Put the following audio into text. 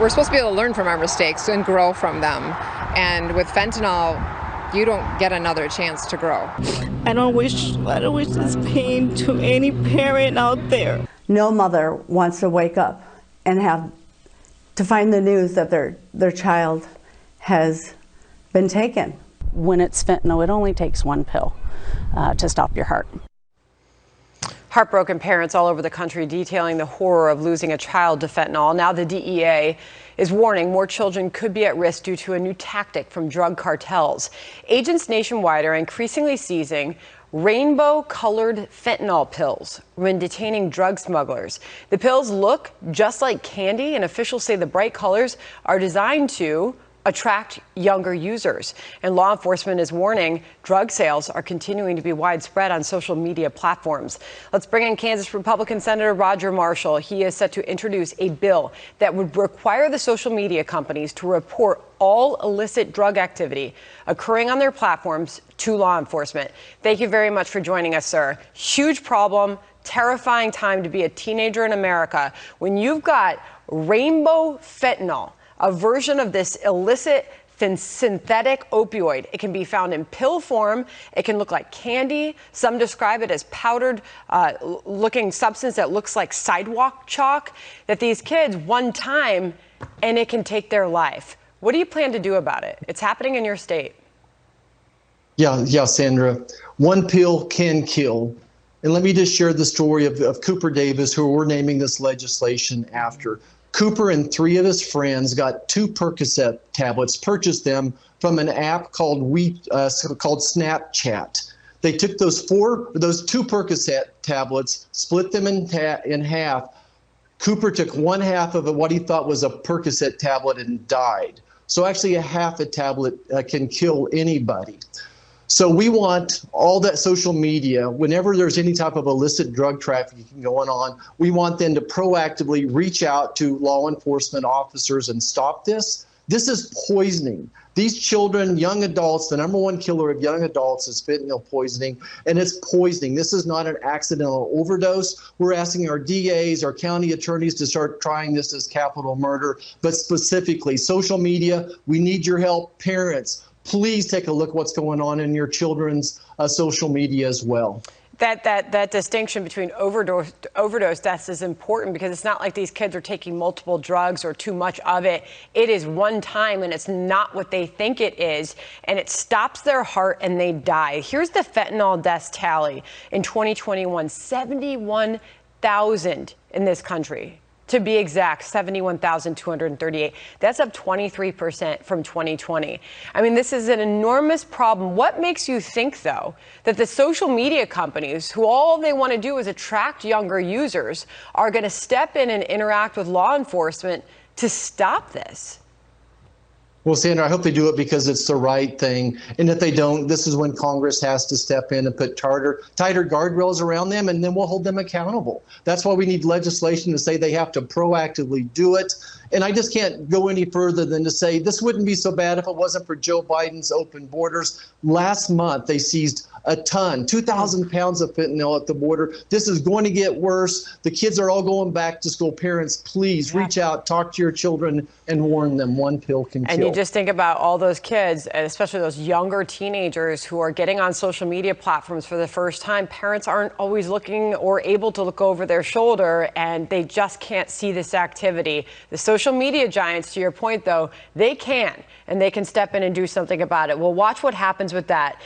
We're supposed to be able to learn from our mistakes and grow from them. And with fentanyl, you don't get another chance to grow. I don't wish this pain to any parent out there. No mother wants to wake up and have to find the news that their child has been taken. When it's fentanyl, it only takes one pill to stop your heart. Heartbroken parents all over the country detailing the horror of losing a child to fentanyl. Now the DEA is warning more children could be at risk due to a new tactic from drug cartels. Agents nationwide are increasingly seizing rainbow-colored fentanyl pills when detaining drug smugglers. The pills look just like candy, and officials say the bright colors are designed to attract younger users. And law enforcement is warning drug sales are continuing to be widespread on social media platforms. Let's bring in Kansas Republican Senator Roger Marshall. He is set to introduce a bill that would require the social media companies to report all illicit drug activity occurring on their platforms to law enforcement. Thank you very much for joining us, sir. Huge problem, terrifying time to be a teenager in America when you've got rainbow fentanyl, a version of this illicit synthetic opioid. It can be found in pill form. It can look like candy. Some describe it as powdered looking substance that looks like sidewalk chalk, that these kids one time and it can take their life. What do you plan to do about it? It's happening in your state. Yeah, Sandra. One pill can kill. And let me just share the story of Cooper Davis, who we're naming this legislation after. Cooper and 3 of his friends got 2 Percocet tablets, purchased them from an app called Snapchat. They took those 2 Percocet tablets, split them in half. Cooper took 1/2 of what he thought was a Percocet tablet and died. So actually a half a tablet can kill anybody. So we want all that social media, whenever there's any type of illicit drug trafficking going on, we want them to proactively reach out to law enforcement officers and stop this. This is poisoning. These children, young adults, the #1 killer of young adults is fentanyl poisoning, and it's poisoning. This is not an accidental overdose. We're asking our DAs, our county attorneys to start trying this as capital murder, but specifically social media, we need your help. Parents, please take a look at what's going on in your children's social media as well. That distinction between overdose deaths is important, because it's not like these kids are taking multiple drugs or too much of it. It is one time, and it's not what they think it is, and it stops their heart and they die. Here's the fentanyl deaths tally in 2021, 71,000 in this country. To be exact, 71,238. That's up 23% from 2020. I mean, this is an enormous problem. What makes you think, though, that the social media companies, who all they want to do is attract younger users, are going to step in and interact with law enforcement to stop this? Well, Sandra, I hope they do it because it's the right thing. And if they don't, this is when Congress has to step in and put tighter guardrails around them, and then we'll hold them accountable. That's why we need legislation to say they have to proactively do it. And I just can't go any further than to say this wouldn't be so bad if it wasn't for Joe Biden's open borders. Last month, they seized a ton, 2,000 pounds of fentanyl at the border. This is going to get worse. The kids are all going back to school. Parents, please reach out, talk to your children, and warn them. One pill can kill. And you just think about all those kids, especially those younger teenagers who are getting on social media platforms for the first time. Parents aren't always looking or able to look over their shoulder, and they just can't see this activity. The social media giants, to your point, though, they can, and they can step in and do something about it. We'll watch what happens with that.